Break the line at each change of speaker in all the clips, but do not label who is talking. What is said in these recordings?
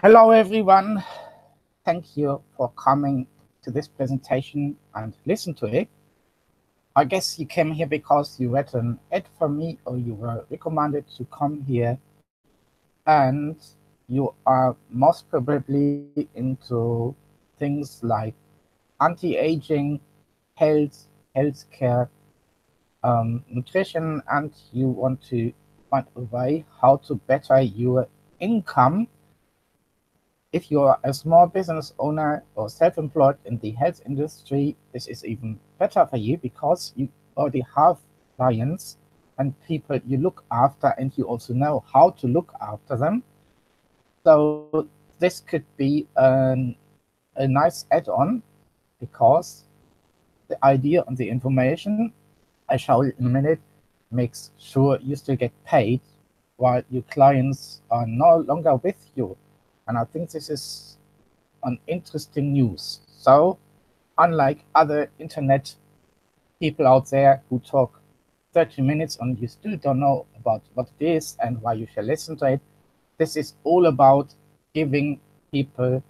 Hello, everyone. Thank you for coming to this presentation and listen to it. I guess you came here because you read an ad from me or you were recommended to come here, and you are most probably into things like anti-aging, healthcare, nutrition, and you want to find a way how to better your income. If you are a small business owner or self-employed in the health industry, this is even better for you because you already have clients and people you look after, and you also know how to look after them. So this could be a nice add-on because the idea and the information I show you in a minute makes sure you still get paid while your clients are no longer with you. And I think this is an interesting news. So, unlike other internet people out there who talk 30 minutes and you still don't know about what it is and why you should listen to it, this is all about giving people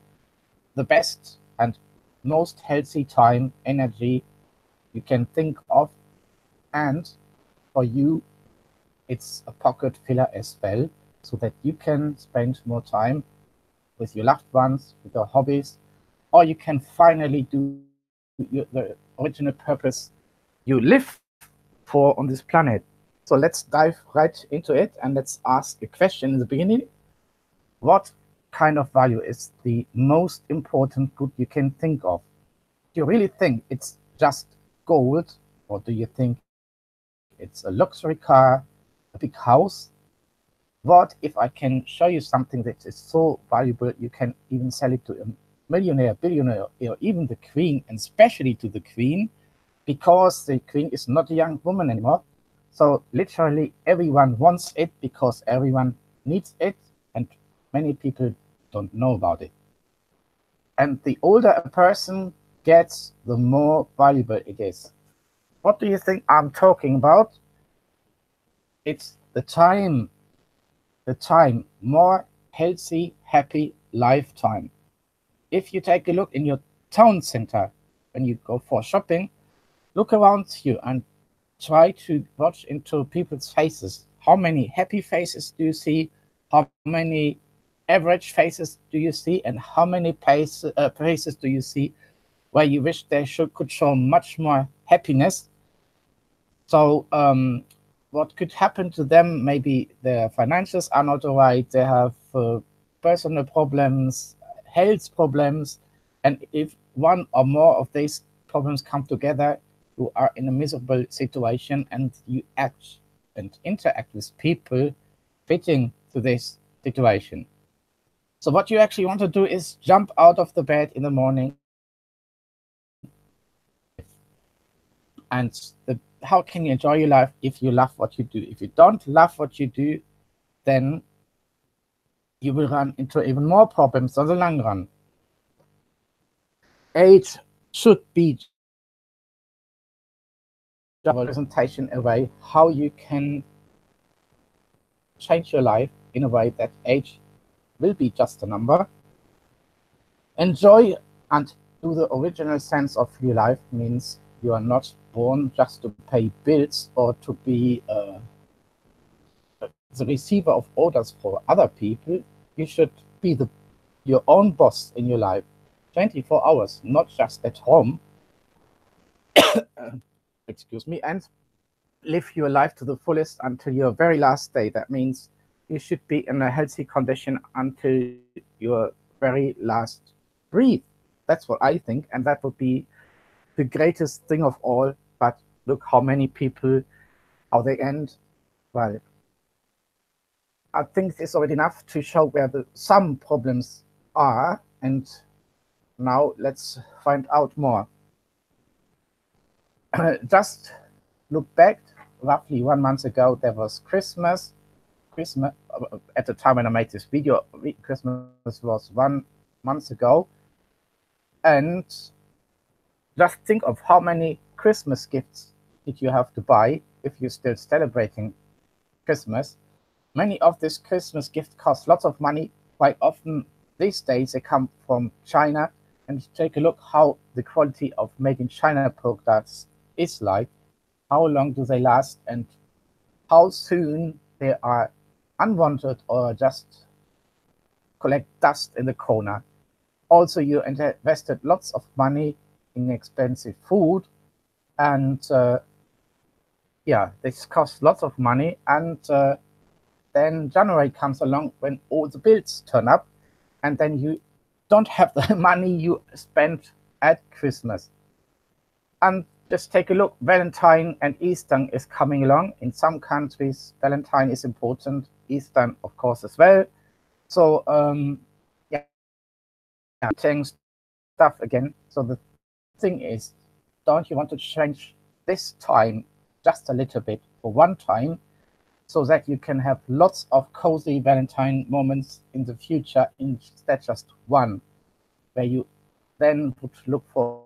the best and most healthy time, energy you can think of. And for you, it's a pocket filler as well, so that you can spend more time with your loved ones, with your hobbies, or you can finally do the original purpose you live for on this planet. So let's dive right into it and let's ask a question in the beginning. What kind of value is the most important good you can think of? Do you really think it's just gold, or do you think it's a luxury car, a big house? What if I can show you something that is so valuable you can even sell it to a millionaire, billionaire, or even the queen, and especially to the queen, because the queen is not a young woman anymore. So literally everyone wants it because everyone needs it, and many people don't know about it. And the older a person gets, the more valuable it is. What do you think I'm talking about? It's the time, more healthy, happy lifetime. If you take a look in your town center when you go for shopping, look around you and try to watch into people's faces. How many happy faces do you see? How many average faces do you see? And how many faces do you see where you wish they could show much more happiness? So what could happen to them? Maybe their financials are not right. They have personal problems, health problems, and if one or more of these problems come together, you are in a miserable situation, and you act and interact with people fitting to this situation. So what you actually want to do is jump out of the bed in the morning and how can you enjoy your life if you love what you do? If you don't love what you do, then you will run into even more problems on the long run. Age should be just a number. This is a presentation a way how you can change your life in a way that age will be just a number. Enjoy and do the original sense of your life means you are not born just to pay bills or to be the receiver of orders for other people. You should be your own boss in your life 24 hours, not just at home. Excuse me, and live your life to the fullest until your very last day. That means you should be in a healthy condition until your very last breath. That's what I think, and that would be the greatest thing of all. But look how many people, how they end. Well, I think it's already enough to show where some problems are, and now let's find out more. Just look back, roughly 1 month ago, there was Christmas. Christmas, at the time when I made this video, Christmas was 1 month ago. And just think of how many Christmas gifts did you have to buy if you're still celebrating Christmas. Many of these Christmas gifts cost lots of money. Quite often these days they come from China, and take a look how the quality of made in China products is like, how long do they last, and how soon they are unwanted or just collect dust in the corner. Also, you invested lots of money in expensive food, and yeah, this costs lots of money, and then January comes along when all the bills turn up, and then you don't have the money you spent at Christmas. And just take a look, Valentine and Easter is coming along. In some countries, Valentine is important, Easter, of course, as well. So, yeah, change stuff again. So the thing is, don't you want to change this time just a little bit for one time, so that you can have lots of cozy Valentine moments in the future instead just one, where you then would look for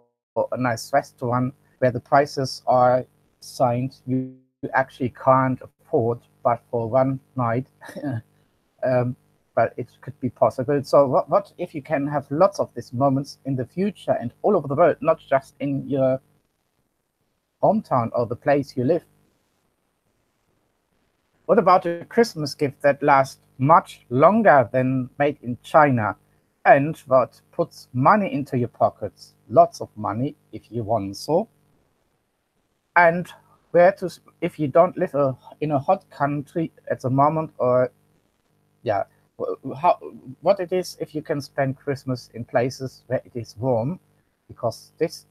a nice restaurant where the prices are signed you actually can't afford, but for one night, but it could be possible. So what if you can have lots of these moments in the future and all over the world, not just in your hometown or the place you live? What about a Christmas gift that lasts much longer than made in China, and what puts money into your pockets, lots of money if you want so, and where to, if you don't live in a hot country at the moment, or yeah, how, what it is if you can spend Christmas in places where it is warm, because this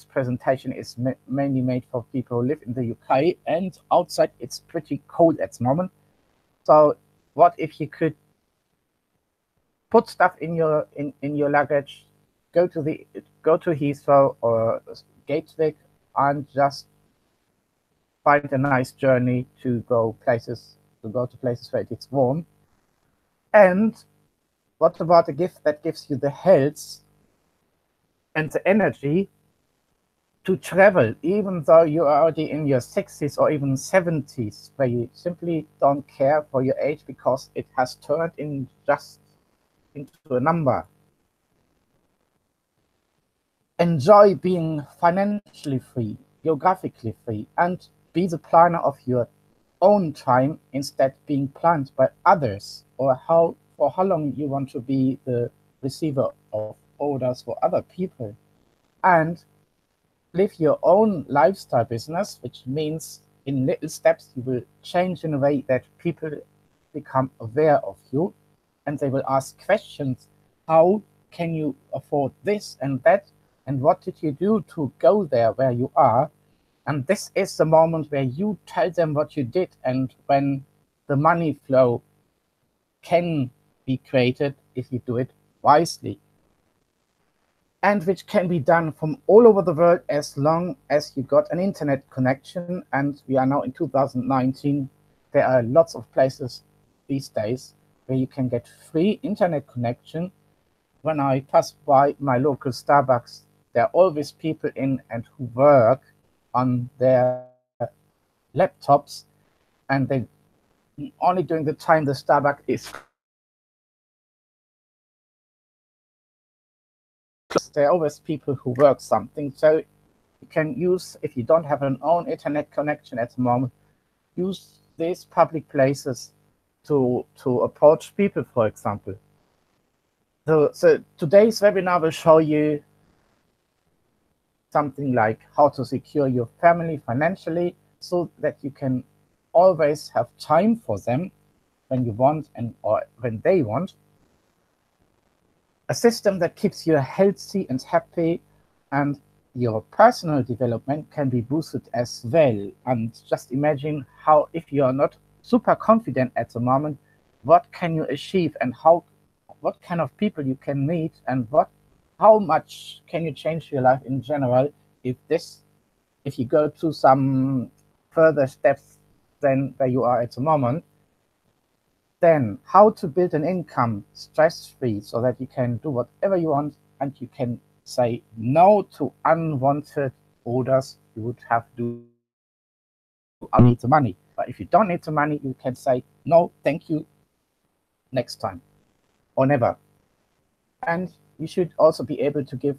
presentation is mainly made for people who live in the UK, and outside it's pretty cold at the moment. So what if you could put stuff in your luggage, go to Heathrow or Gatwick, and just find a nice journey to go to places where it's warm? And what about a gift that gives you the health and the energy to travel, even though you're already in your 60s or even 70s, where you simply don't care for your age because it has turned just into a number? Enjoy being financially free, geographically free, and be the planner of your own time instead being planned by others, or for how long you want to be the receiver of orders for other people. And live your own lifestyle business, which means in little steps you will change in a way that people become aware of you, and they will ask questions. How can you afford this and that? And what did you do to go there where you are? And this is the moment where you tell them what you did, and when the money flow can be created if you do it wisely, and which can be done from all over the world as long as you got an internet connection. And we are now in 2019. There are lots of places these days where you can get free internet connection. When I pass by my local Starbucks, there are always people in and who work on their laptops, and they only during the time the Starbucks is there are always people who work something. So you can use, if you don't have an own internet connection at the moment, use these public places to approach people, for example. So today's webinar will show you something like how to secure your family financially, so that you can always have time for them when you want or when they want. A system that keeps you healthy and happy, and your personal development can be boosted as well. And just imagine how, if you are not super confident at the moment, what can you achieve, and what kind of people you can meet, and how much can you change your life in general if you go to some further steps than where you are at the moment. Then how to build an income stress-free, so that you can do whatever you want, and you can say no to unwanted orders you would have to do. I need the money. But if you don't need the money, you can say no, thank you, next time, or never. And you should also be able to give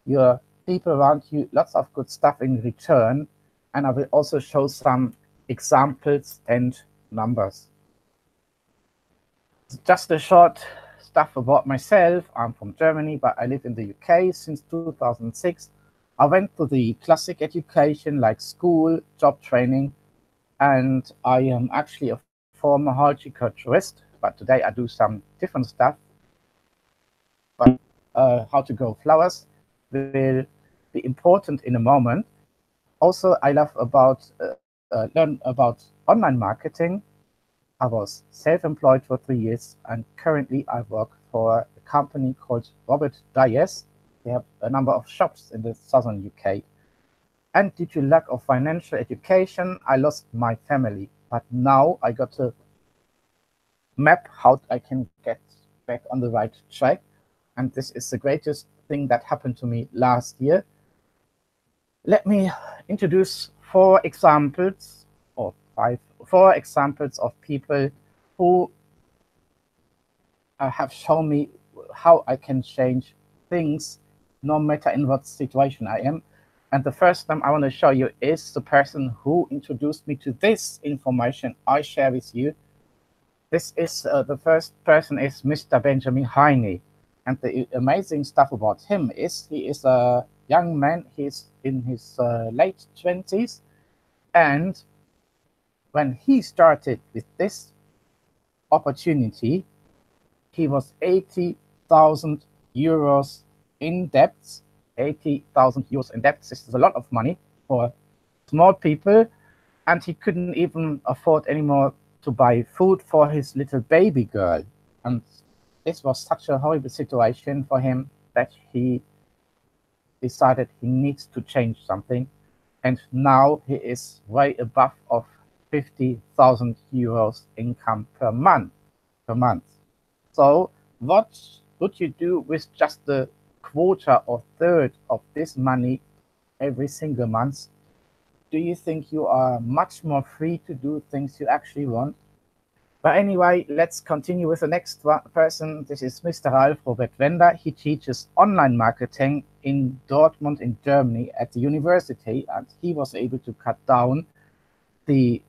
your people around you lots of good stuff in return. And I will also show some examples and numbers. Just a short stuff about myself. I'm from Germany, but I live in the UK since 2006. I went to the classic education like school, job training, and I am actually a former horticulturist, but today I do some different stuff. But how to grow flowers will be important in a moment. Also, I love about learn about online marketing. I was self-employed for 3 years, and currently I work for a company called Robert Dyes. They have a number of shops in the southern UK. And due to lack of financial education, I lost my family. But now I got to map how I can get back on the right track. And this is the greatest thing that happened to me last year. Let me introduce four examples or four examples of people who have shown me how I can change things no matter in what situation I am. And the first one I want to show you is the person who introduced me to this information I share with you. This is the first person is Mr. Benjamin Heine. And the amazing stuff about him is he is a young man. He's in his late 20s. And when he started with this opportunity, he was 80,000 euros in debt. 80,000 euros in debt. This is a lot of money for small people. And he couldn't even afford anymore to buy food for his little baby girl. And this was such a horrible situation for him that he decided he needs to change something. And now he is way above of 50,000 euros income per month. So what would you do with just a quarter or third of this money every single month? Do you think you are much more free to do things you actually want? But anyway, let's continue with the next person. This is Mr. Ralf Robert Wender. He teaches online marketing in Dortmund in Germany at the university, and he was able to cut down the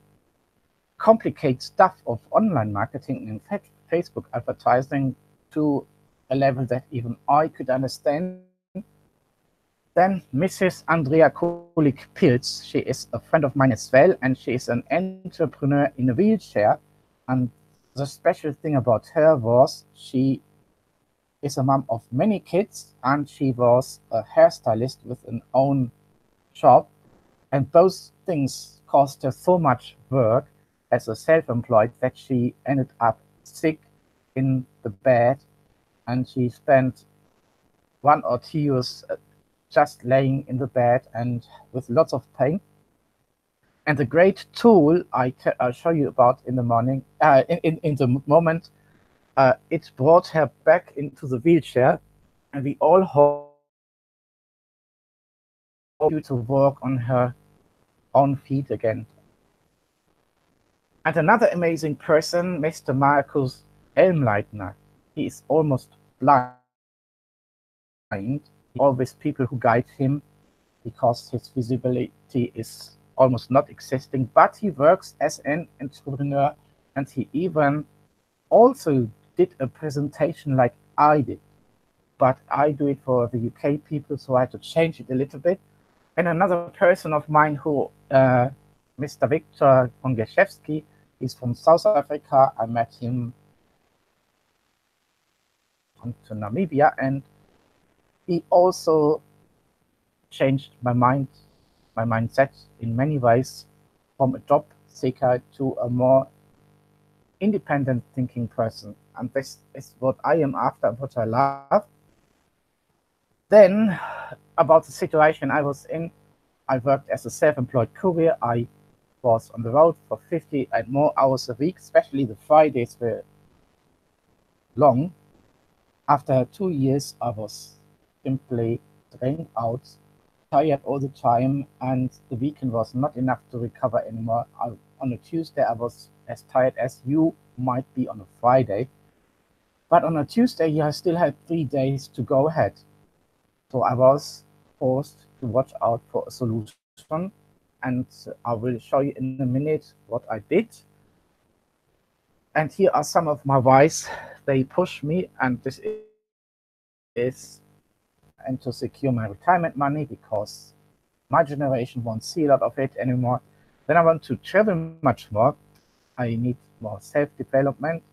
complicated stuff of online marketing and Facebook advertising to a level that even I could understand. Then Mrs. Andrea Kulik-Pilz, she is a friend of mine as well, and she is an entrepreneur in a wheelchair. And the special thing about her was she is a mom of many kids, and she was a hairstylist with an own shop. And those things cost her so much work as a self-employed that she ended up sick in the bed, and she spent 1 or 2 years just laying in the bed and with lots of pain. And the great tool I'll show you about in the morning, in the moment, it brought her back into the wheelchair, and we all hope you to walk on her own feet again. And another amazing person, Mr. Markus Elmleitner. He is almost blind. He always people who guide him because his visibility is almost not existing, but he works as an entrepreneur, and he even also did a presentation like I did, but I do it for the UK people, so I had to change it a little bit. And another person of mine who, Mr. Viktor Ongaszewski, is from South Africa. I met him to Namibia, and he also changed my mindset in many ways, from a job seeker to a more independent thinking person. And this is what I am after, what I love. Then, about the situation I was in, I worked as a self-employed courier. I was on the road for 50 and more hours a week, especially the Fridays were long. After 2 years, I was simply drained out, tired all the time, and the weekend was not enough to recover anymore. On a Tuesday, I was as tired as you might be on a Friday. But on a Tuesday, I still had 3 days to go ahead. So I was forced to watch out for a solution, and I will show you in a minute what I did. And here are some of my whys. They push me, and this is and to secure my retirement money because my generation won't see a lot of it anymore. Then I want to travel much more. I need more self-development,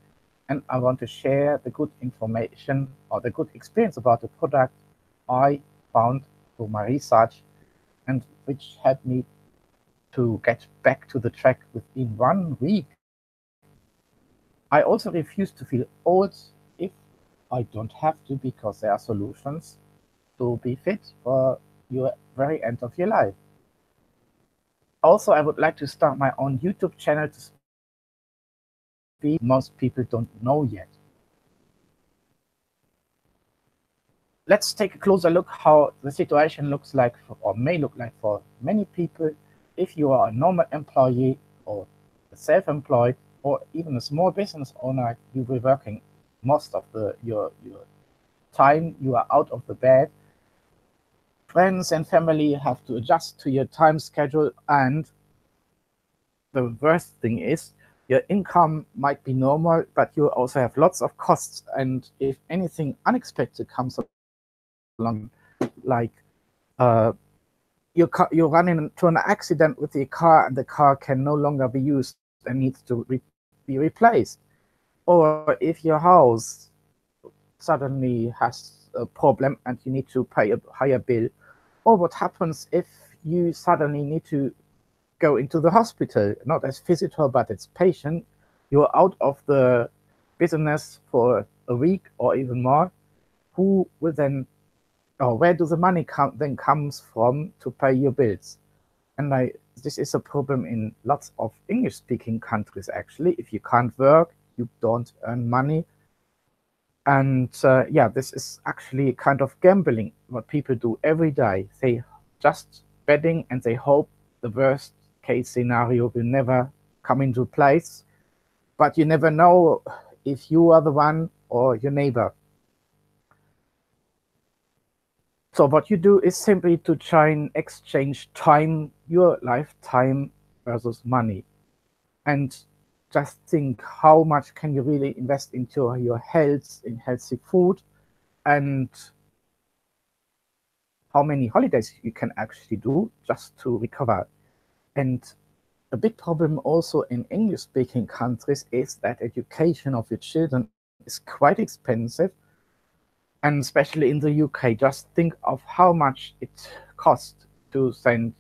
and I want to share the good information or the good experience about the product I found through my research and which helped me to get back to the track within 1 week. I also refuse to feel old if I don't have to, because there are solutions to be fit for your very end of your life. Also, I would like to start my own YouTube channel to speak most people don't know yet. Let's take a closer look how the situation looks like or may look like for many people. If you are a normal employee or self-employed or even a small business owner, you will be working most of your time. You are out of the bed. Friends and family have to adjust to your time schedule, and the worst thing is your income might be normal, but you also have lots of costs. And if anything unexpected comes along, like you run into an accident with your car and the car can no longer be used and needs to be replaced, or if your house suddenly has a problem and you need to pay a higher bill, or what happens if you suddenly need to go into the hospital, not as visitor but as patient. You're out of the business for a week or even more. Who will then, or where do the money then comes from to pay your bills? And this is a problem in lots of English-speaking countries. Actually, if you can't work, you don't earn money. And yeah, this is actually kind of gambling, what people do every day. They just betting and they hope the worst case scenario will never come into place. But you never know if you are the one or your neighbor. So what you do is simply to try and exchange time, your lifetime, versus money. And just think, how much can you really invest into your health, in healthy food, and how many holidays you can actually do just to recover. And a big problem also in English-speaking countries is that education of your children is quite expensive. And especially in the UK, just think of how much it costs to send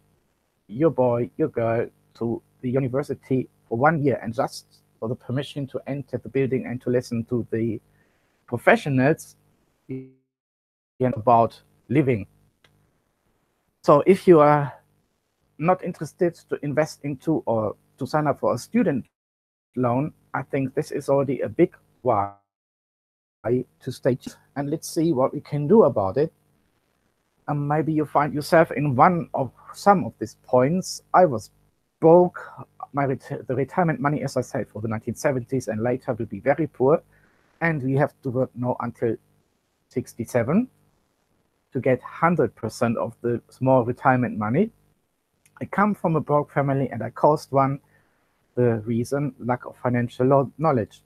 your boy, your girl to the university for 1 year, and just for the permission to enter the building and to listen to the professionals about living. So if you are not interested to invest into or to sign up for a student loan, I think this is already a big why to stay tuned. And let's see what we can do about it. Maybe you find yourself in some of these points. I was broke. The retirement money, as I said, for the 1970s and later will be very poor. And we have to work now until 67 to get 100% of the small retirement money. I come from a broke family and I caused one. The reason, lack of financial knowledge.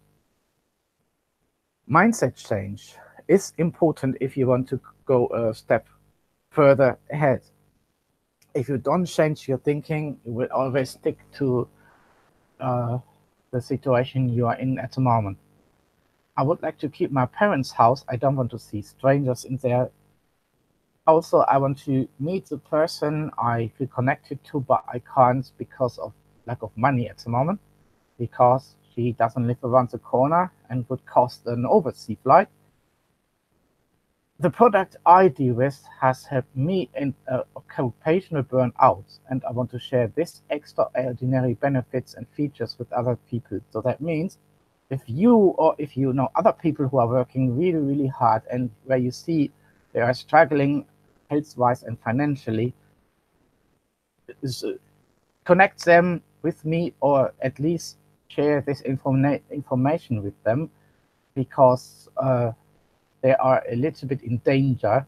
Mindset change is important if you want to go a step further ahead. If you don't change your thinking, you will always stick to the situation you are in at the moment. I would like to keep my parents' house. I don't want to see strangers in there. Also, I want to meet the person I feel connected to, but I can't because of lack of money at the moment, because she doesn't live around the corner and would cost an overseas flight. The product I deal with has helped me in occupational burnout, and I want to share this extraordinary benefits and features with other people. So that means if you know other people who are working really, really hard and where you see they are struggling health-wise and financially, connect them with me, or at least share this information with them. because they are a little bit in danger.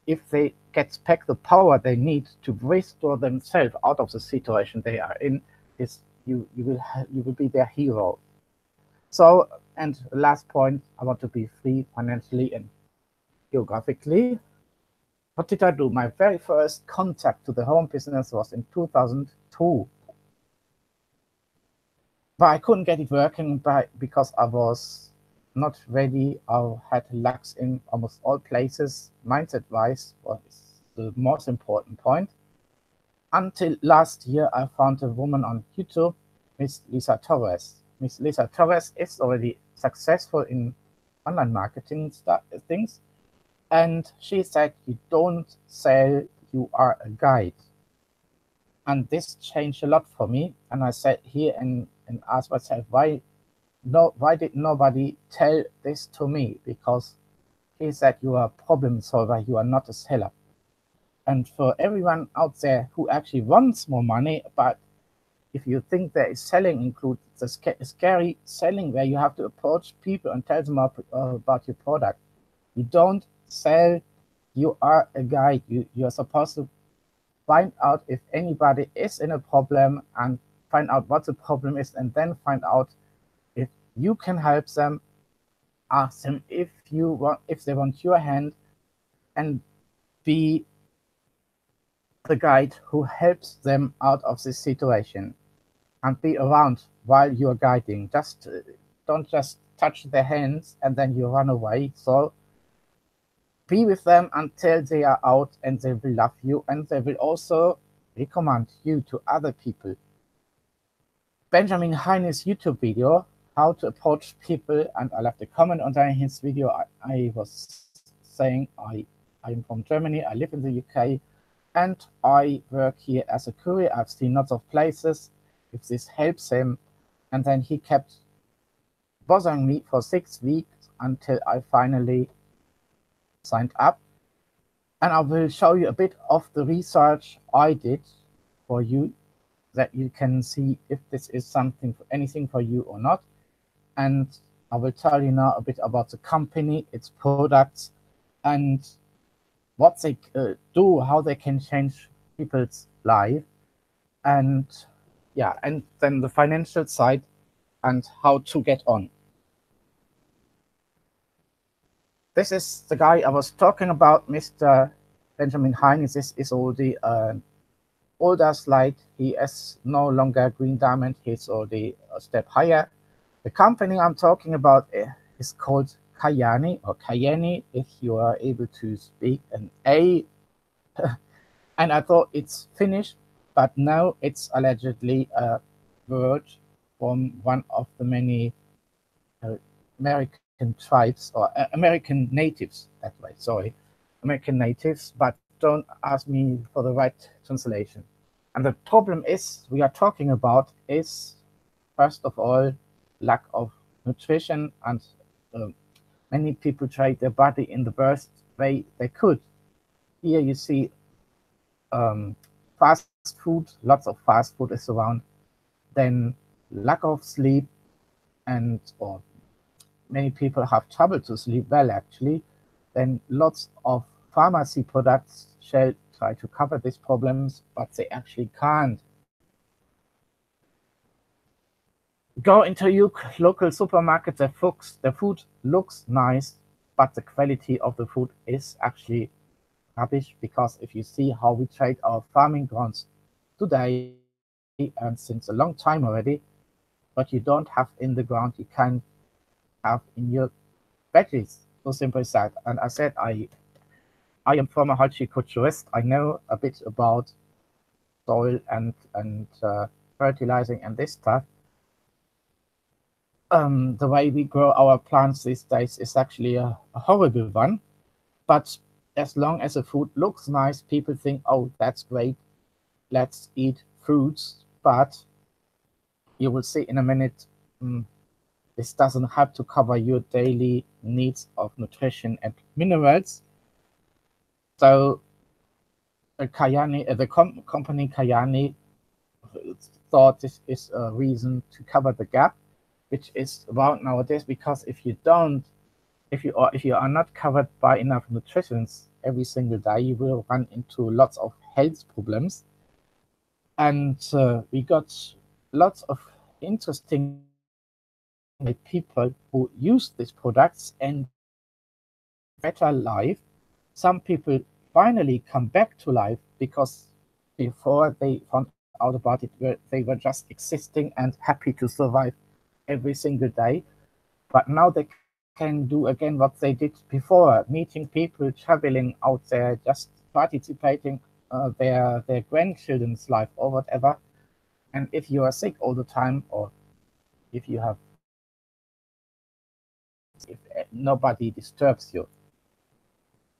If they get back the power they need to restore themselves out of the situation they are in, is you will be their hero. So, and last point, I want to be free financially and geographically. What did I do? My very first contact to the home business was in 2002. But I couldn't get it working because I was not ready. I had lacks in almost all places. Mindset-wise was the most important point. Until last year, I found a woman on YouTube, Miss Lisa Torres. Miss Lisa Torres is already successful in online marketing things. And she said, you don't sell, you are a guide. And this changed a lot for me. And I sat here and asked myself, why did nobody tell this to me? Because he said, you are a problem solver, you are not a seller. And for everyone out there who actually wants more money, but if you think that is selling includes the scary selling where you have to approach people and tell them about your product, you don't sell, you are a guide. You're supposed to find out if anybody is in a problem and find out what the problem is, and then find out if you can help them. Ask them if they want your hand, and be the guide who helps them out of this situation, and be around while you're guiding. Don't just touch their hands and then you run away. So be with them until they are out, and they will love you, and they will also recommend you to other people. Benjamin Heine's YouTube video, how to approach people, and I left a comment under his video. I was saying I'm from Germany, I live in the UK, and I work here as a courier. I've seen lots of places. If this helps him, and then he kept bothering me for 6 weeks until I finally signed up. And I will show you a bit of the research I did for you, that you can see if this is anything for you or not. And I will tell you now a bit about the company, its products, and what they do, how they can change people's life, and yeah, and then the financial side and how to get on. This is the guy I was talking about, Mr. Benjamin Heine. This is already an older slide. He is no longer Green Diamond. He's already a step higher. The company I'm talking about is called Kayani, or Kayani, if you are able to speak an A. And I thought it's Finnish, but no, it's allegedly a word from one of the many American tribes, or American natives, that way, sorry, American natives, but don't ask me for the right translation. And the problem is we are talking about is, first of all, lack of nutrition, and many people trade their body in the best way they could. Here you see fast food, lots of fast food is around, then lack of sleep, or many people have trouble to sleep well, actually. Then lots of pharmacy products shall try to cover these problems, but they actually can't. Go into your local supermarket, the food looks nice, but the quality of the food is actually rubbish, because if you see how we trade our farming grounds today, and since a long time already, what you don't have in the ground, you can have in your veggies. So simple as that. And I said I am from a horticulturist. I know a bit about soil and fertilizing and this stuff. The way we grow our plants these days is actually a horrible one. But as long as the food looks nice, people think, oh, that's great, let's eat fruits. But you will see in a minute, this doesn't have to cover your daily needs of nutrition and minerals. So the company Kayani thought this is a reason to cover the gap. which is around nowadays, because if you don't, if you are not covered by enough nutrition every single day, you will run into lots of health problems. And we got lots of interesting people who use these products and better life. Some people finally come back to life because before they found out about it, they were just existing and happy to survive every single day. But now they can do again what they did before, meeting people, traveling out there, just participating their grandchildren's life or whatever. And if you are sick all the time, or if you have if nobody disturbs you.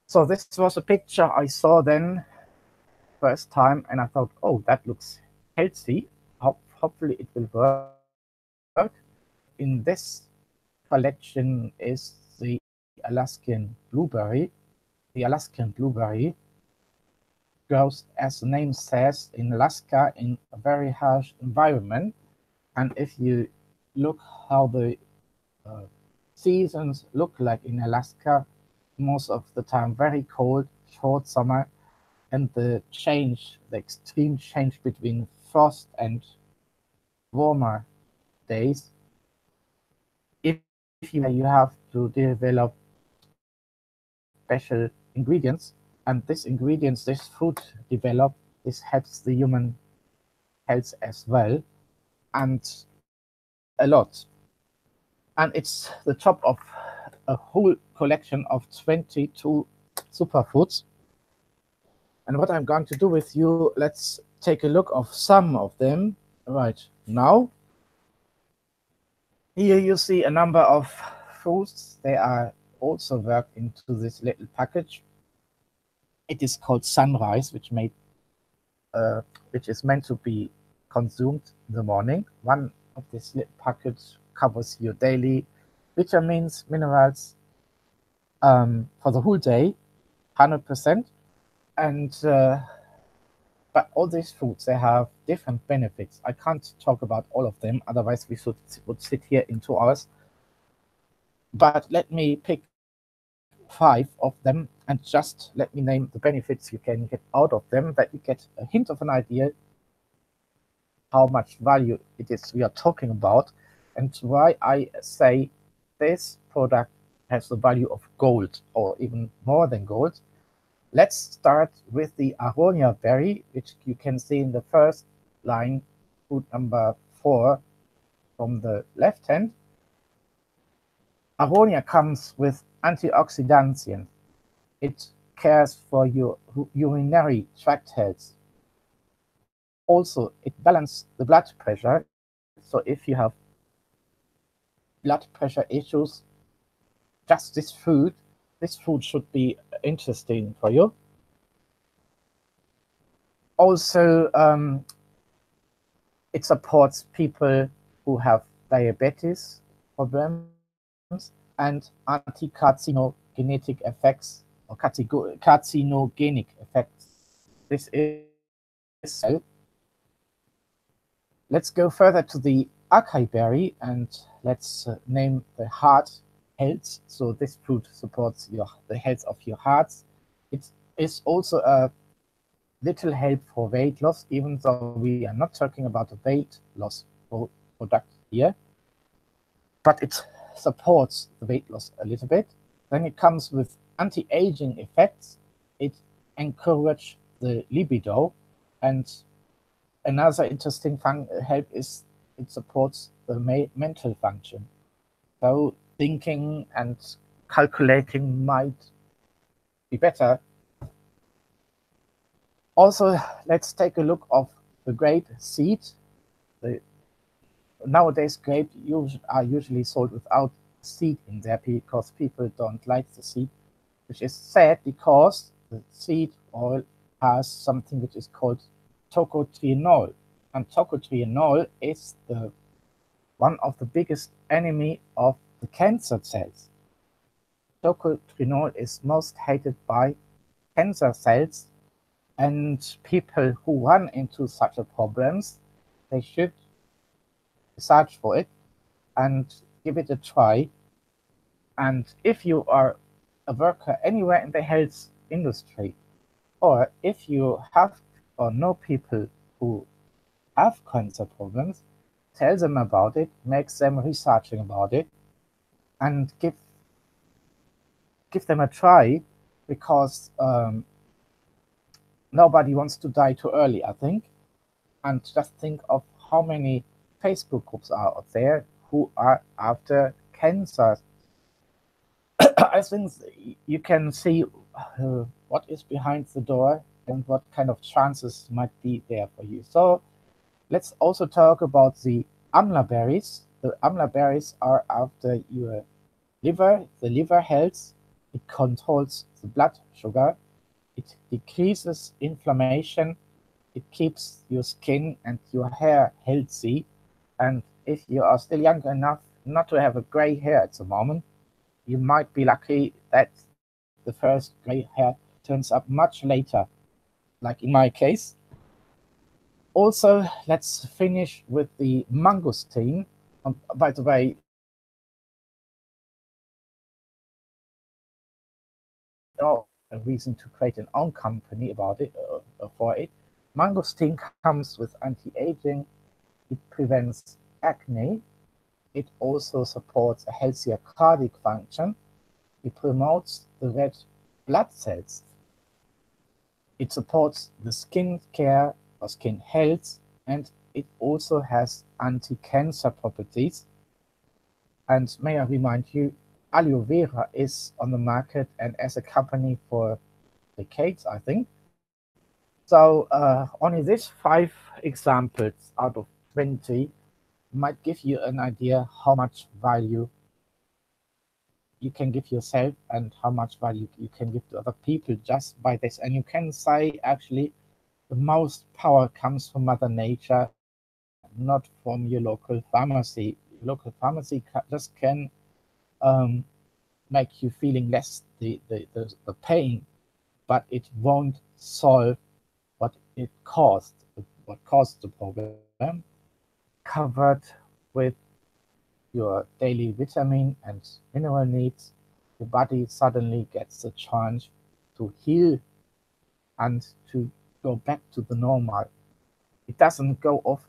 So this was a picture I saw then first time, and I thought, oh, that looks healthy. Hopefully it will work. In this collection is the Alaskan blueberry. The Alaskan blueberry grows, as the name says, in Alaska in a very harsh environment. And if you look how the seasons look like in Alaska, most of the time very cold, short summer, and the extreme change between frost and warmer days. If you have to develop special ingredients, and these ingredients, this food develop, this helps the human health as well, and a lot. And it's the top of a whole collection of 22 superfoods. And what I'm going to do with you, let's take a look of some of them right now. Here you see a number of foods. They are also worked into this little package. It is called Sunrise, which is meant to be consumed in the morning. One of this little package covers your daily vitamins, minerals for the whole day, 100%. And but all these foods, they have different benefits. I can't talk about all of them, otherwise we would sit here in 2 hours. But let me pick 5 of them and just let me name the benefits you can get out of them, that you get a hint of an idea how much value it is we are talking about, and why I say this product has the value of gold, or even more than gold. Let's start with the aronia berry, which you can see in the first line, food number 4 from the left hand. Aronia comes with antioxidants. It cares for your urinary tract health. Also, it balances the blood pressure. So if you have blood pressure issues, just this food should be interesting for you. Also, it supports people who have diabetes problems and anti-carcinogenic effects, or carcinogenic effects. This is let's go further to the acai berry, and let's name the heart health. So this food supports the health of your heart. It is also a little help for weight loss, even though we are not talking about a weight loss product here, but it supports the weight loss a little bit. Then it comes with anti-aging effects. It encourages the libido, and another interesting help is it supports the mental function. So thinking and calculating might be better. Also, let's take a look of the grape seed. Nowadays, grapes are usually sold without seed in there because people don't like the seed, which is sad because the seed oil has something which is called tocotrienol, and tocotrienol is one of the biggest enemy of the cancer cells. Tocotrienol is most hated by cancer cells, and people who run into such a problems, they should search for it. and give it a try. And if you are a worker anywhere in the health industry, or if you have or know people who have cancer problems, tell them about it, make them researching about it, and give them a try, because nobody wants to die too early, I think. And just think of how many Facebook groups are out there who are after cancer. I think you can see what is behind the door and what kind of chances might be there for you. So let's also talk about the amla berries. The amla berries are after your liver, the liver health. It controls the blood sugar. It decreases inflammation. It keeps your skin and your hair healthy. And if you are still young enough not to have a gray hair at the moment, you might be lucky that the first gray hair turns up much later, like in my case. Also, let's finish with the mangosteen. By the way, no reason to create an own company about it for it. Mangosteen comes with anti-aging. It prevents acne. It also supports a healthier cardiac function. It promotes the red blood cells. It supports the skin care or skin health, and it also has anti-cancer properties. And may I remind you, aloe vera is on the market and as a company for decades, I think. So only these 5 examples out of 20 might give you an idea how much value you can give yourself and how much value you can give to other people just by this. And you can say, actually, the most power comes from Mother Nature, not from your local pharmacy. Your local pharmacy just can um, make you feeling less the pain, but it won't solve what it caused, what caused the problem. Covered with your daily vitamin and mineral needs, your body suddenly gets a chance to heal and to go back to the normal. It doesn't go off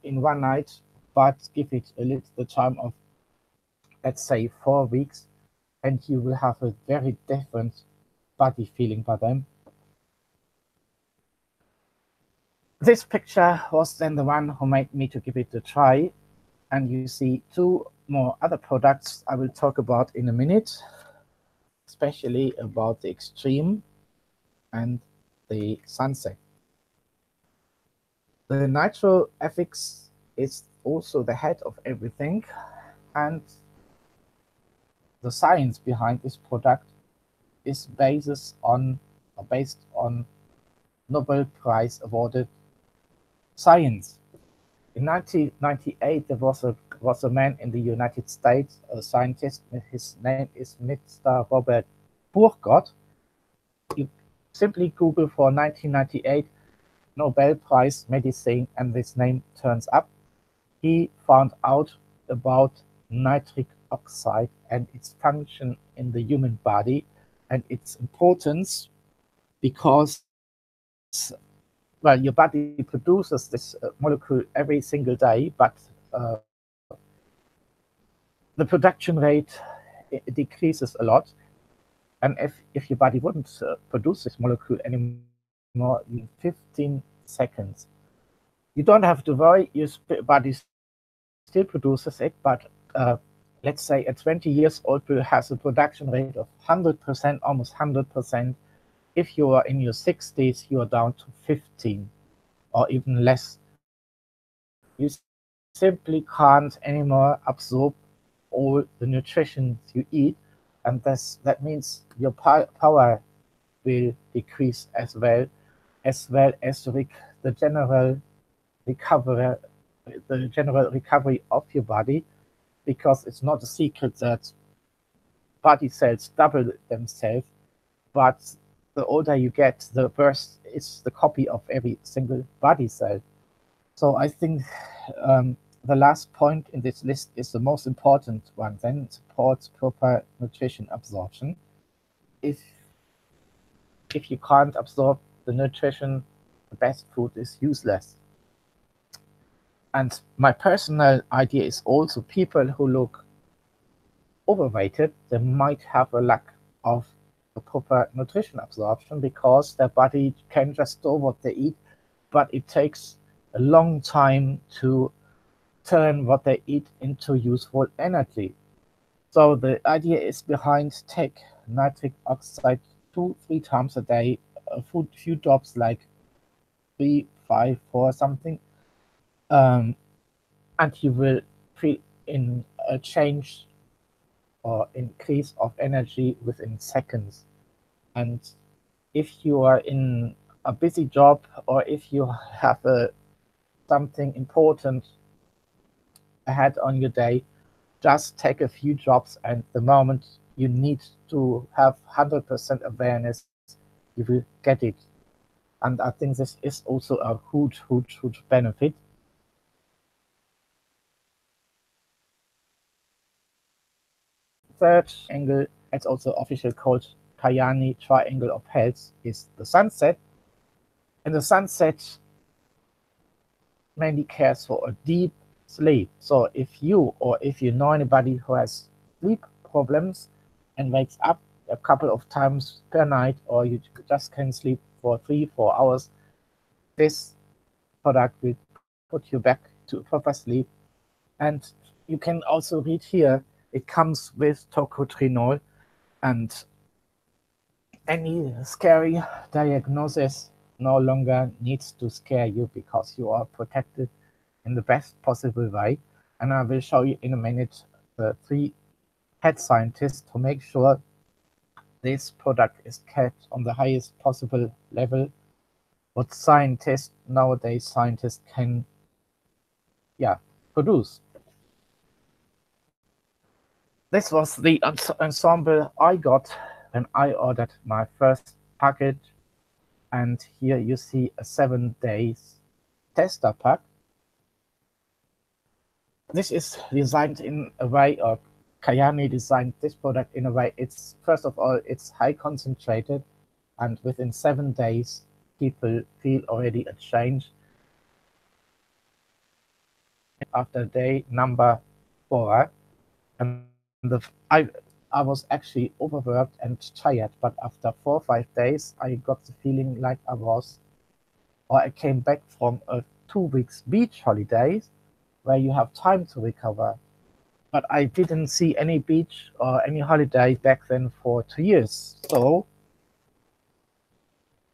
in one night, but give it a little time of, let's say, 4 weeks, and you will have a very different body feeling by then. This picture was then the one who made me to give it a try, and you see 2 more other products I will talk about in a minute, especially about the extreme and the sunset. The nitro FX is also the head of everything, and the science behind this product is based on Nobel Prize awarded science. In 1998, there was a man in the United States, a scientist. His name is Mr. Robert Burgott. You simply Google for 1998 Nobel Prize medicine, and this name turns up. He found out about nitric oxide and its function in the human body and its importance, because well, your body produces this molecule every single day, but the production rate decreases a lot. And if your body wouldn't produce this molecule anymore in 15 seconds, you don't have to worry, your body still produces it, but let's say a 20-year-old has a production rate of 100%, almost 100%. If you are in your 60s, you are down to 15 or even less. You simply can't anymore absorb all the nutrition you eat, and that means your power will decrease as well as the recovery, the general recovery of your body, because it's not a secret that body cells double themselves, but the older you get, the worse is the copy of every single body cell. So I think the last point in this list is the most important one. Then it supports proper nutrition absorption. If you can't absorb the nutrition, the best food is useless. And my personal idea is also people who look overweighted, they might have a lack of a proper nutrition absorption because their body can just store what they eat, but it takes a long time to turn what they eat into useful energy. So the idea is behind take nitric oxide 2-3 times a day, a few drops like 3, 5, 4 something, and you will feel in a change or increase of energy within seconds. And if you are in a busy job or if you have something important ahead on your day, just take a few drops, and the moment you need to have 100% awareness, you will get it. And I think this is also a huge benefit. Third angle, it's also officially called Kayani triangle of health, is the sunset. And the sunset mainly cares for a deep sleep. So if you know anybody who has sleep problems and wakes up a couple of times per night, or you just can sleep for 3-4 hours, this product will put you back to proper sleep. And you can also read here, it comes with tocotrienol, and any scary diagnosis no longer needs to scare you because you are protected in the best possible way. And I will show you in a minute the 3 head scientists to make sure this product is kept on the highest possible level. What nowadays scientists can produce. This was the ensemble I got when I ordered my first package. And here you see a 7 days tester pack. This is designed in a way, or Kayani designed this product in a way, it's first of all, it's high concentrated, and within 7 days, people feel already a change. After day number 4, and I was actually overworked and tired, but after 4 or 5 days, I got the feeling like I came back from a 2 weeks beach holidays where you have time to recover. But I didn't see any beach or any holiday back then for 2 years. So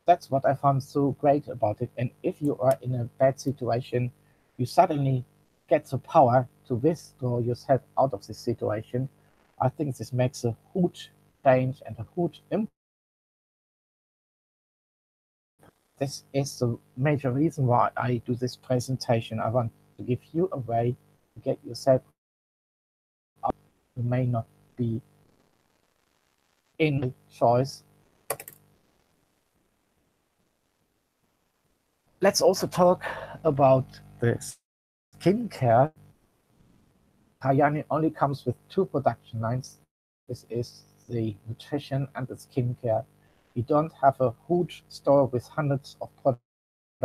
that's what I found so great about it. And if you are in a bad situation, you suddenly get the power to withdraw yourself out of this situation. I think this makes a huge change and a huge impact. This is the major reason why I do this presentation. I want to give you a way to get yourself out. You may not be in choice. Let's also talk about the skincare. Kayani only comes with 2 production lines. This is the nutrition and the skincare. We don't have a huge store with hundreds of products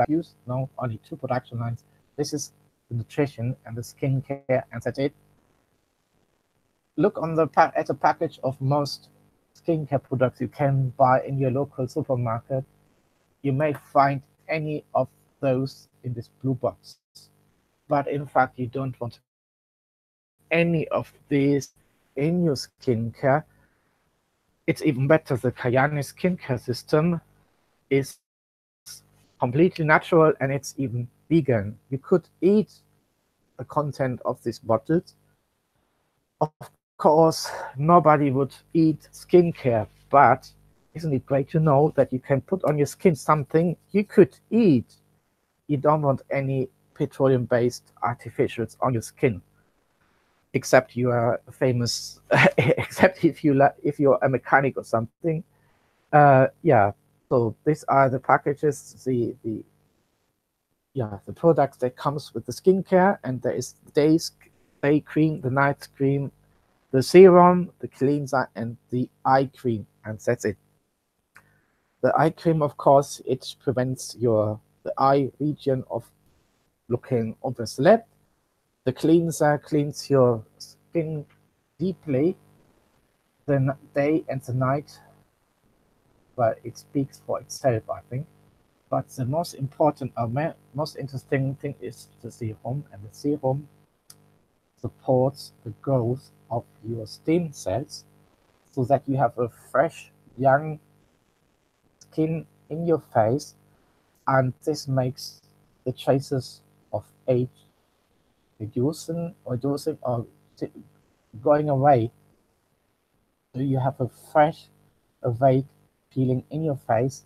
used. No, only 2 production lines. This is the nutrition and the skincare, and that's it. Look on at the package of most skincare products you can buy in your local supermarket. You may find any of those in this blue box, but in fact you don't want any of these in your skincare. It's even better. The Kayani skincare system is completely natural, and it's even vegan. You could eat the content of these bottles. Of course, nobody would eat skincare, but isn't it great to know that you can put on your skin something you could eat? You don't want any petroleum-based artificials on your skin, except you are famous, except if you're a mechanic or something. Yeah. So these are the packages. the products that comes with the skincare, and there is the day cream, the night cream, the serum, the cleanser, and the eye cream, and that's it. The eye cream, of course, it prevents the eye region of looking overslept. The cleanser cleans your skin deeply. The day and the night, well, it speaks for itself, I think. But the most important, most interesting thing is the serum, and the serum supports the growth of your stem cells so that you have a fresh, young skin in your face, and this makes the traces of age reducing or going away. So you have a fresh, awake feeling in your face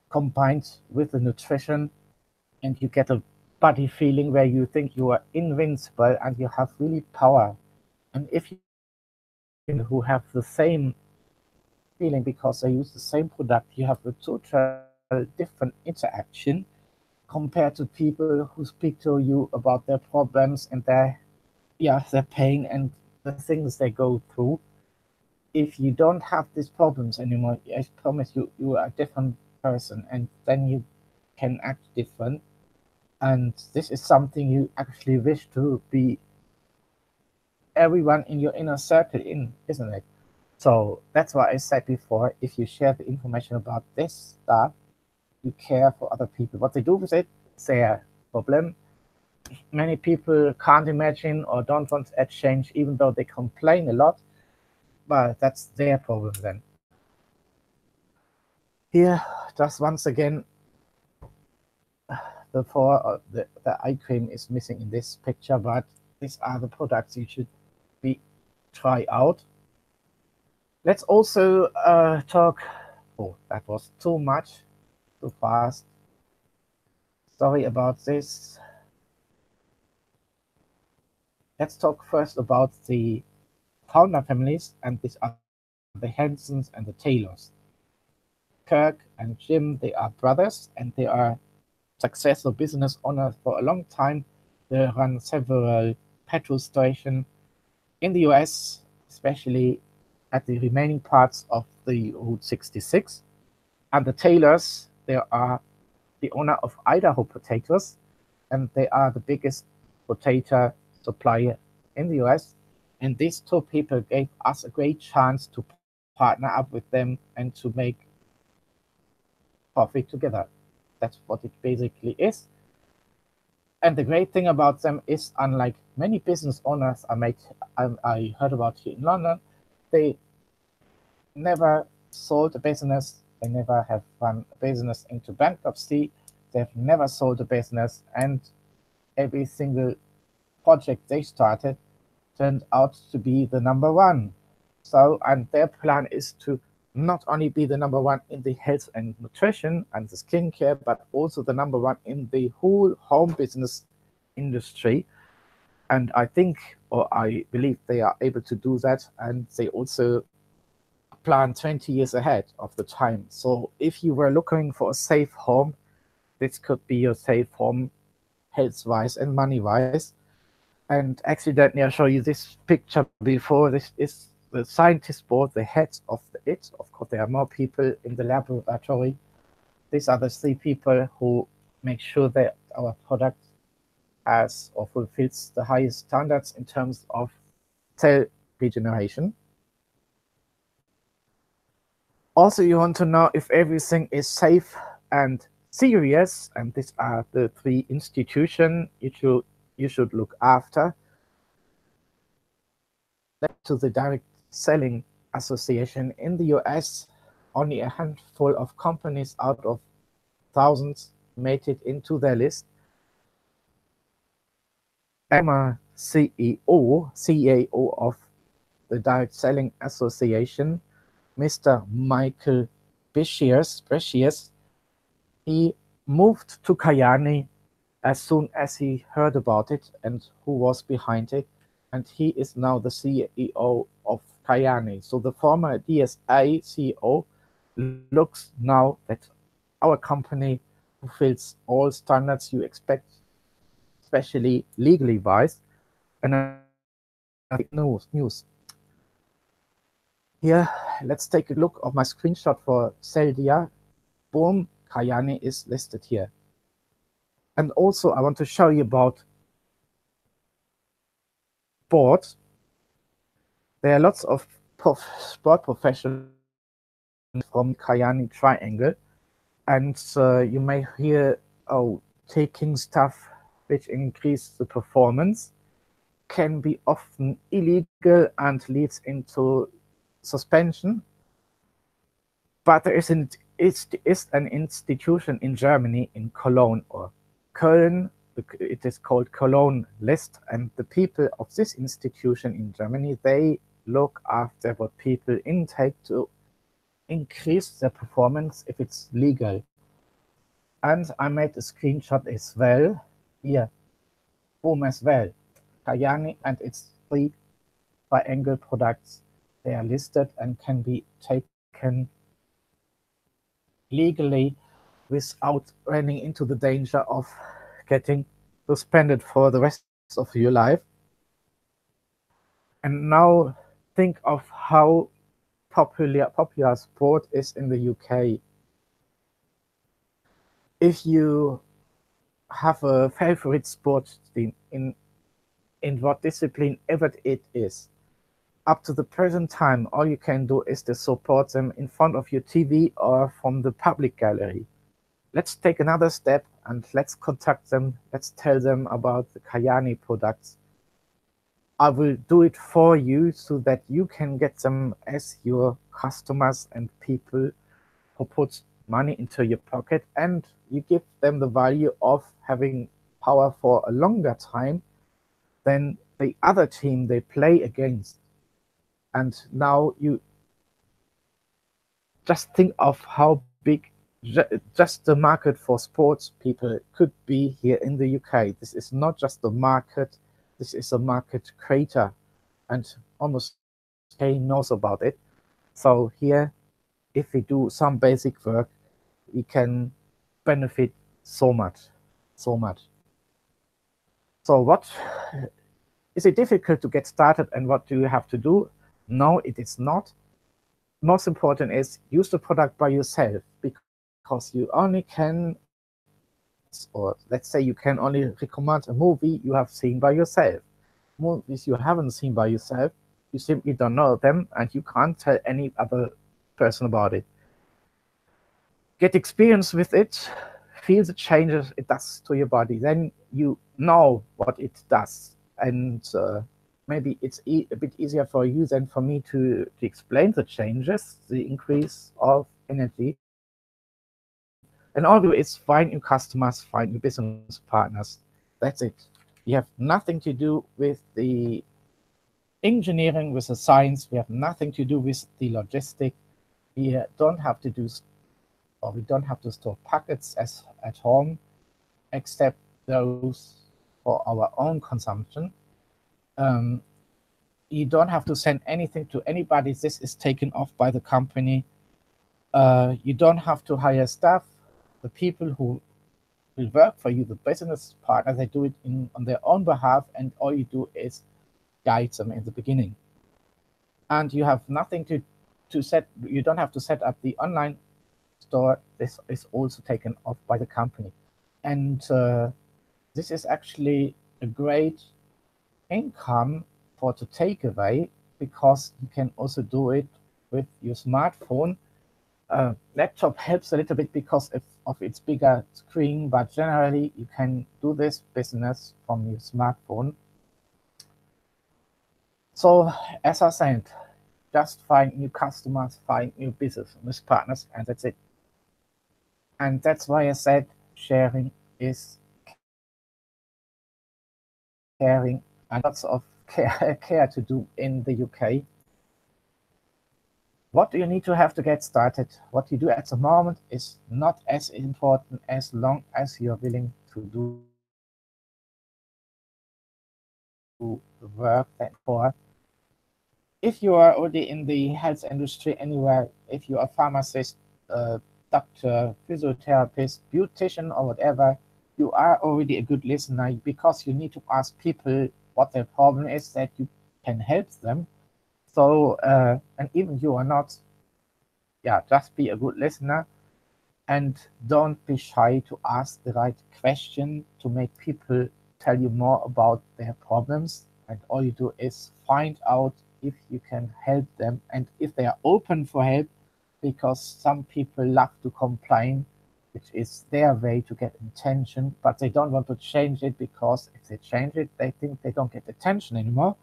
combined with the nutrition, and you get a body feeling where you think you are invincible and you have really power. And if you who have the same feeling because they use the same product, you have a total different interaction compared to people who speak to you about their problems and their pain and the things they go through. If you don't have these problems anymore, I promise you, you are a different person, and then you can act different. And this is something you actually wish to be everyone in your inner circle in, isn't it? So that's why I said before, if you share the information about this stuff, you care for other people. What they do with it, their problem. Many people can't imagine or don't want to change, even though they complain a lot, but that's their problem then. Here, just once again, the eye cream is missing in this picture, but these are the products you should try out. Let's also talk. Oh, that was too much, too fast. Sorry about this. Let's talk first about the founder families, and these are the Hansons and the Taylors. Kirk and Jim, they are brothers, and they are successful business owners for a long time. They run several petrol stations in the US, especially at the remaining parts of the Route 66. And the Taylors, they are the owner of Idaho Potatoes, and they are the biggest potato supplier in the US. And these two people gave us a great chance to partner up with them and to make profit together. That's what it basically is. And the great thing about them is, unlike many business owners I heard about here in London, they never sold a business. They never have run a business into bankruptcy. They've never sold a business, and every single project they started turned out to be the number one. So, and their plan is to not only be the number one in the health and nutrition and the skincare, but also the number one in the whole home business industry. And I think, or I believe, they are able to do that. And they also plan 20 years ahead of the time. So if you were looking for a safe home, this could be your safe home, health-wise and money-wise. And accidentally, I'll show you this picture before. This is the scientist board, the heads of it. Of course, there are more people in the laboratory. These are the three people who make sure that our product has or fulfills the highest standards in terms of cell regeneration. Also, you want to know if everything is safe and serious, and these are the three institutions you should look after. To the Direct Selling Association in the US, only a handful of companies out of thousands made it into their list. I'm a CAO of the Direct Selling Association, Mr. Michael Brescias. He moved to Kayani as soon as he heard about it and who was behind it, and he is now the CEO of Kayani. So the former DSA CEO looks now that our company fulfills all standards you expect, especially legally wise. Another big news. Here, let's take a look of my screenshot for Celdia. Boom, Kayani is listed here. And also I want to show you about sports. There are lots of sport professionals from Kayani Triangle, and you may hear, oh, taking stuff which increase the performance can be often illegal and leads into suspension. But there is an institution in Germany, in Cologne or Köln, it is called Cologne List, and the people of this institution in Germany, they look after what people intake to increase their performance if it's legal. And I made a screenshot as well here, boom, as well. Kayani and its 3 triangle products, they are listed and can be taken legally without running into the danger of getting suspended for the rest of your life. And now think of how popular sport is in the UK. If you have a favorite sport in what discipline ever it is, up to the present time, all you can do is to support them in front of your TV or from the public gallery. Let's take another step and let's contact them. Let's tell them about the Kayani products. I will do it for you so that you can get them as your customers and people who put money into your pocket, and you give them the value of having power for a longer time than the other team they play against. And now you just think of how big just the market for sports people could be here in the UK. This is not just a market, this is a market creator, and almost UK knows about it. So here, if we do some basic work, we can benefit so much, so much. So what is it difficult to get started, and what do you have to do? No, it is not. Most important is use the product by yourself, because you only can, or let's say you can only recommend a movie you have seen by yourself. Movies you haven't seen by yourself, you simply don't know them, and you can't tell any other person about it. Get experience with it, feel the changes it does to your body, then you know what it does. And maybe it's a bit easier for you than for me to explain the changes, the increase of energy. And all you do is find new customers, find new business partners. That's it. You have nothing to do with the engineering, with the science. We have nothing to do with the logistic. We don't have to do, or we don't have to store packets as at home, except those for our own consumption. You don't have to send anything to anybody. This is taken off by the company. You don't have to hire staff. The people who will work for you, the business partner, they do it on their own behalf, and all you do is guide them in the beginning. And you have nothing to set. You don't have to set up the online store. This is also taken off by the company. And this is actually a great income for the takeaway, because you can also do it with your smartphone. Laptop helps a little bit because of its bigger screen, but generally you can do this business from your smartphone. So as I said, just find new customers, find new business partners, and that's it. And that's why I said sharing is caring, and lots of care to do in the UK. What do you need to have to get started? What you do at the moment is not as important, as long as you're willing to do the work for. If you are already in the health industry anywhere, if you are a pharmacist, doctor, physiotherapist, beautician, or whatever, you are already a good listener because you need to ask people what their problem is that you can help them. So, and even you are not, yeah, just be a good listener and don't be shy to ask the right question to make people tell you more about their problems. And all you do is find out if you can help them and if they are open for help, because some people love to complain, which is their way to get attention, but they don't want to change it because if they change it, they think they don't get attention anymore.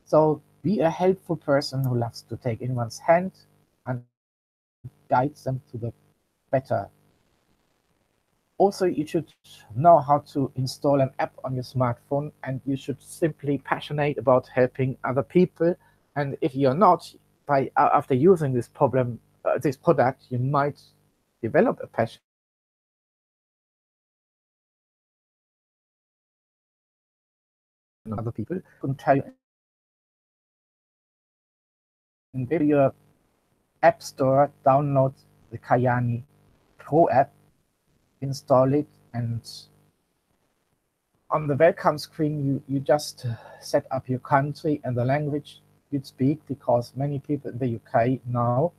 So be a helpful person who loves to take anyone's hand and guides them to the better. Also, you should know how to install an app on your smartphone, and you should simply passionate about helping other people. And if you're not, by after using this product, you might develop a passion about helping other people. Couldn't tell you anything more. And go to your app store, download the Kayani Pro app, install it, and on the welcome screen, you just set up your country and the language you'd speak, because many people in the UK now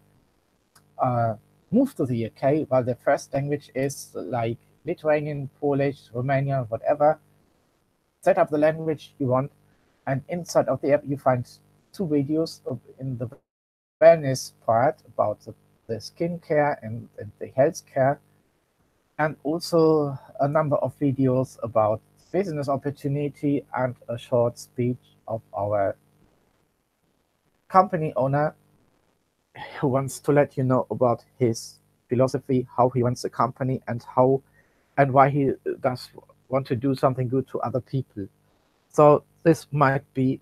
move to the UK while their first language is like Lithuanian, Polish, Romanian, whatever. Set up the language you want, and inside of the app you find two videos in the wellness part about the skincare and the healthcare, and also a number of videos about business opportunity and a short speech of our company owner who wants to let you know about his philosophy, how he runs the company, and how and why he does want to do something good to other people. So this might be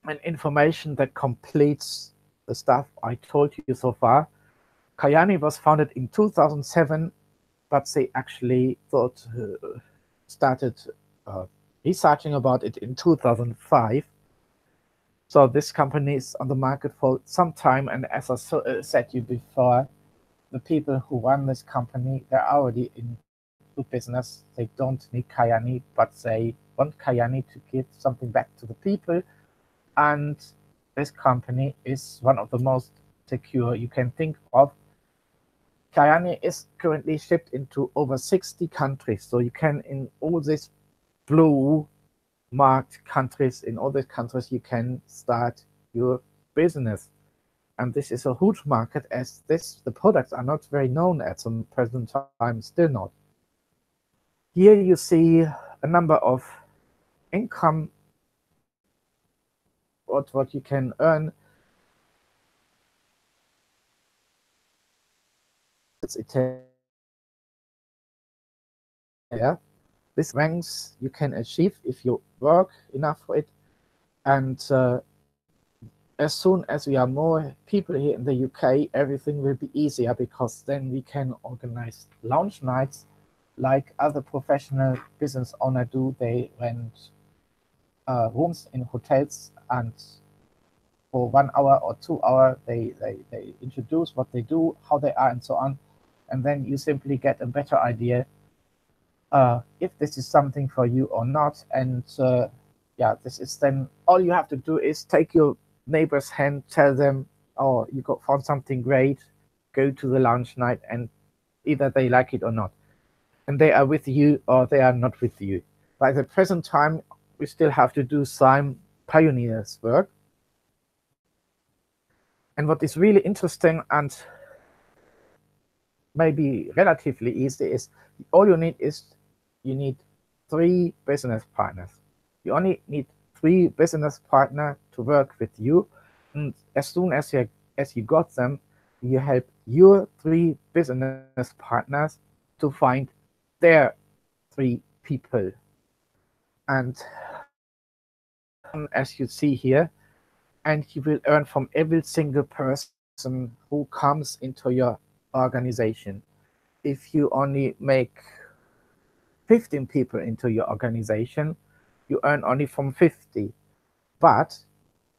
an information that completes the stuff I told you so far. Kayani was founded in 2007, but they actually started researching about it in 2005. So this company is on the market for some time, and as I said you before, the people who run this company, they're already into business. They don't need Kayani, but they want Kayani to give something back to the people. And this company is one of the most secure you can think of. Kayani is currently shipped into over 60 countries. So you can, in all these blue marked countries, in all these countries, you can start your business. And this is a huge market, as the products are not very known at some present time, still not. Here you see a number of income, what you can earn. It's yeah. This ranks you can achieve if you work enough for it. And as soon as we are more people here in the UK, everything will be easier, because then we can organize launch nights like other professional business owners do. They rent rooms in hotels, and for 1 hour or 2 hours, they introduce what they do, how they are, and so on. And then you simply get a better idea if this is something for you or not. And yeah, this is then all you have to do is take your neighbor's hand, tell them, oh, you found something great, go to the launch night, and either they like it or not. And they are with you or they are not with you. By the present time, we still have to do some pioneers work. And what is really interesting and maybe relatively easy is all you need is you need 3 business partners. You only need 3 business partners to work with you. And as soon as you got them, you help your 3 business partners to find their 3 people. And as you see here, and you will earn from every single person who comes into your organization. If you only make 15 people into your organization, you earn only from 50. But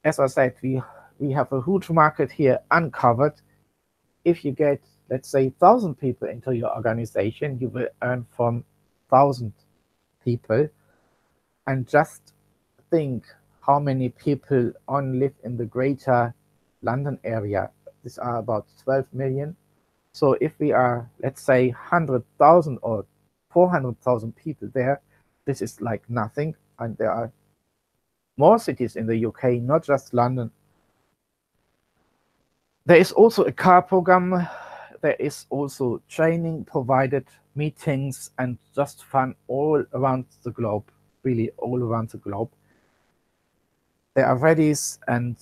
as I said, we have a huge market here uncovered. If you get let's say 1,000 people into your organization, you will earn from 1,000 people. And just think how many people only live in the greater London area. These are about 12 million. So if we are, let's say, 100,000 or 400,000 people there, this is like nothing. And there are more cities in the UK, not just London. There is also a car program. There is also training provided, meetings, and just fun all around the globe, really all around the globe. There are weddings and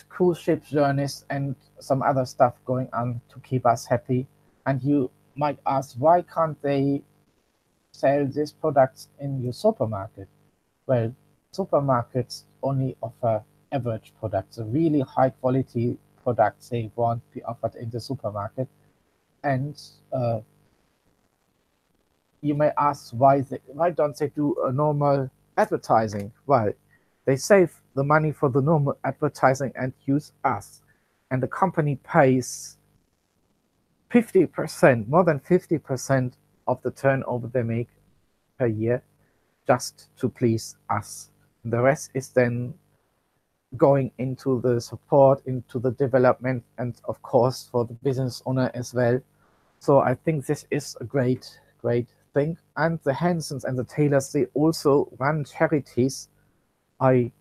cruise ship journeys and some other stuff going on to keep us happy. And you might ask, why can't they sell these products in your supermarket? Well, supermarkets only offer average products. The really high quality products they won't be offered in the supermarket. And you may ask, why don't they do a normal advertising? Well, they save the money for the normal advertising and use us. And the company pays 50%, more than 50% of the turnover they make per year just to please us. The rest is then going into the support, into the development, and of course for the business owner as well. So I think this is a great thing. And the Hansons and the Taylors, they also run charities. I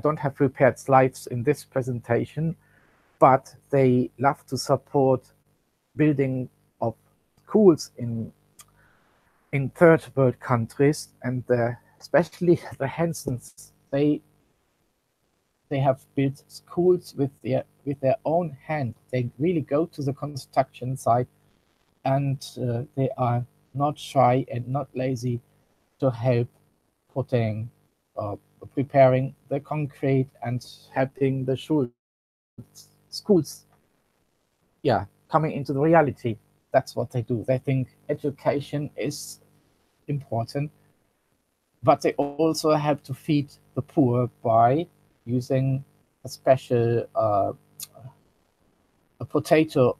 don't have prepared slides in this presentation, but they love to support building of schools in third world countries, and especially the Hansons, they have built schools with their own hand. They really go to the construction site, and they are not shy and not lazy to help putting preparing the concrete and helping the schools coming into the reality. That's what they do. They think education is important, but they also help to feed the poor by using a special a potato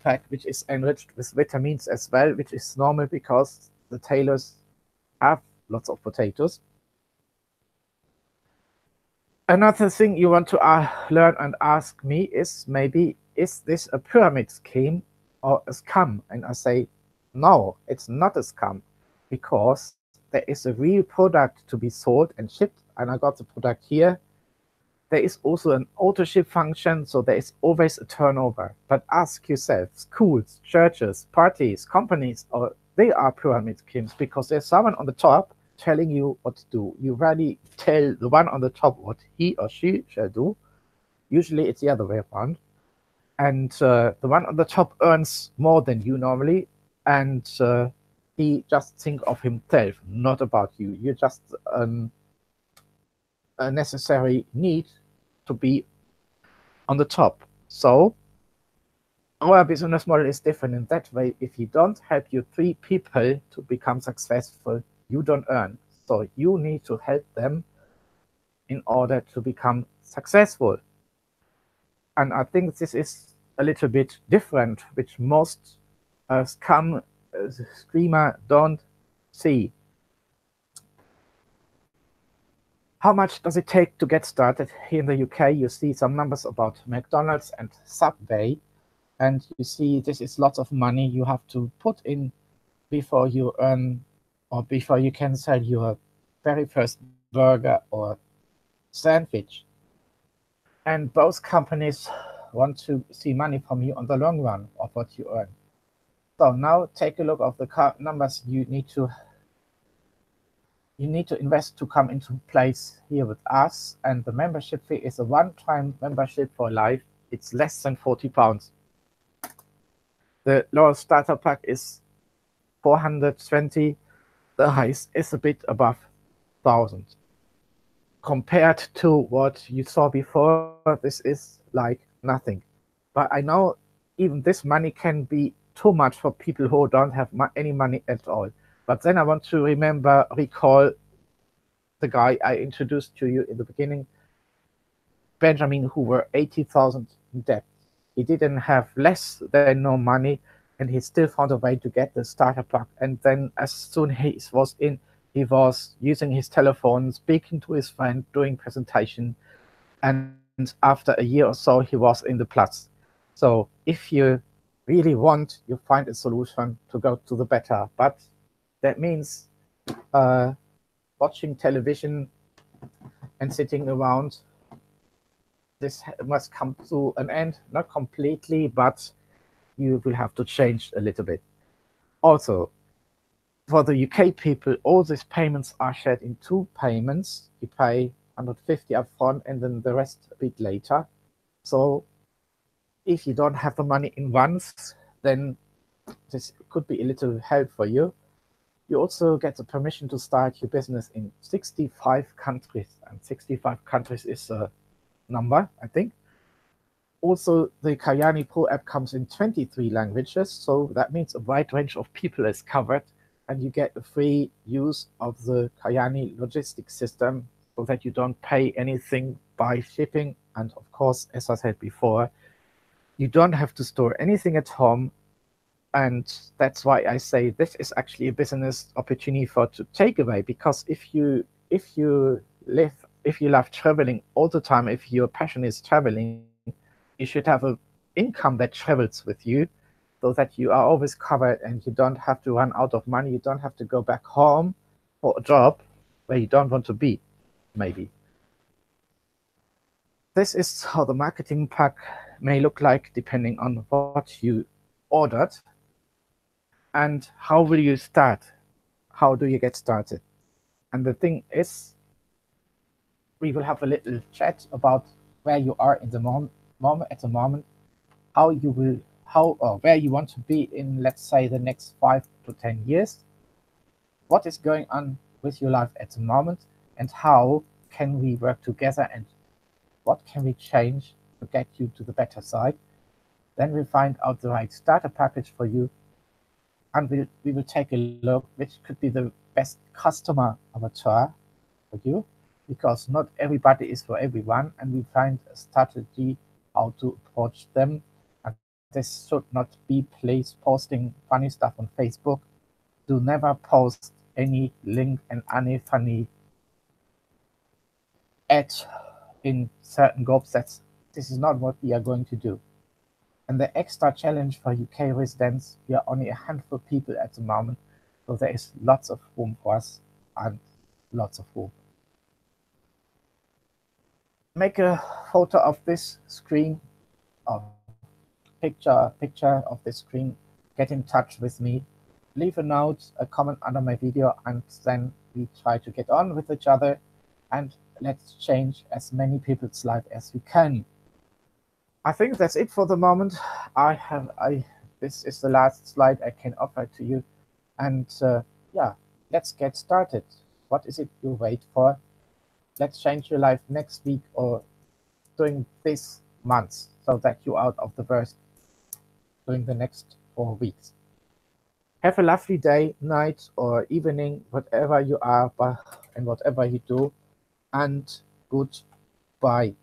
pack, which is enriched with vitamins as well, which is normal because the Taylors have lots of potatoes. Another thing you want to learn and ask me is, maybe, is this a pyramid scheme or a scam? And I say, no, it's not a scam, because there is a real product to be sold and shipped, and I got the product here. There is also an auto ship function, so there is always a turnover. But ask yourself, schools, churches, parties, companies, or they are pyramid schemes, because there's someone on the top telling you what to do. You rarely tell the one on the top what he or she shall do. Usually it's the other way around. And the one on the top earns more than you normally, and he just think of himself, not about you. You're just a necessary need to be on the top. So our business model is different in that way. If you don't help your 3 people to become successful, you don't earn. So you need to help them in order to become successful. And I think this is a little bit different, which most screamer don't see. How much does it take to get started? Here in the UK, you see some numbers about McDonald's and Subway, and you see this is lots of money you have to put in before you earn, or before you can sell your very first burger or sandwich. And both companies want to see money from you on the long run of what you earn. So now take a look of the numbers you need to invest to come into place here with us. And the membership fee is a one-time membership for life. It's less than £40. The lowest starter pack is 420. The highest is a bit above 1,000. Compared to what you saw before, this is like nothing. But I know even this money can be too much for people who don't have any money at all. But then I want to recall the guy I introduced to you in the beginning, Benjamin, who were 80,000 in debt. He didn't have less than no money, and he still found a way to get the starter plug. And then as soon as he was in, he was using his telephone, speaking to his friend, doing presentation, and after a year or so, he was in the plus. So if you really want, you find a solution to go to the better. But that means uh, watching television and sitting around. This must come to an end, not completely, but you will have to change a little bit. Also, for the UK people, all these payments are shared in two payments. You pay 150 upfront and then the rest a bit later. So if you don't have the money in once, then this could be a little help for you. You also get the permission to start your business in 65 countries, and 65 countries is a number, I think. Also, the Kalyani Pro app comes in 23 languages, so that means a wide range of people is covered, and you get a free use of the Kalyani logistics system so that you don't pay anything by shipping. And of course, as I said before, you don't have to store anything at home. And that's why I say this is actually a business opportunity for to take away, because if you love traveling all the time, if your passion is traveling, you should have a income that travels with you so that you are always covered and you don't have to run out of money. You don't have to go back home for a job where you don't want to be, maybe. This is how the marketing pack may look like depending on what you ordered. And how will you start? How do you get started? And the thing is, we will have a little chat about where you are in the moment, how you will, how or where you want to be in, let's say, the next 5 to 10 years. What is going on with your life at the moment, and how can we work together, and what can we change to get you to the better side? Then we'll find out the right starter package for you, and we will take a look which could be the best customer avatar for you, because not everybody is for everyone, and we find a strategy how to approach them. And this should not be please posting funny stuff on Facebook. Do never post any link and any funny ad in certain groups. This is not what we are going to do. And the extra challenge for UK residents, we are only a handful of people at the moment, so there is lots of room for us and lots of room. Make a photo of this screen, or picture of this screen. Get in touch with me. Leave a note, a comment under my video, and then we try to get on with each other, and let's change as many people's life as we can. I think that's it for the moment. This is the last slide I can offer to you. And yeah, let's get started. What is it you wait for? Let's change your life next week or during this month so that you're out of the worst during the next 4 weeks. Have a lovely day, night, or evening, whatever you are and whatever you do. And goodbye.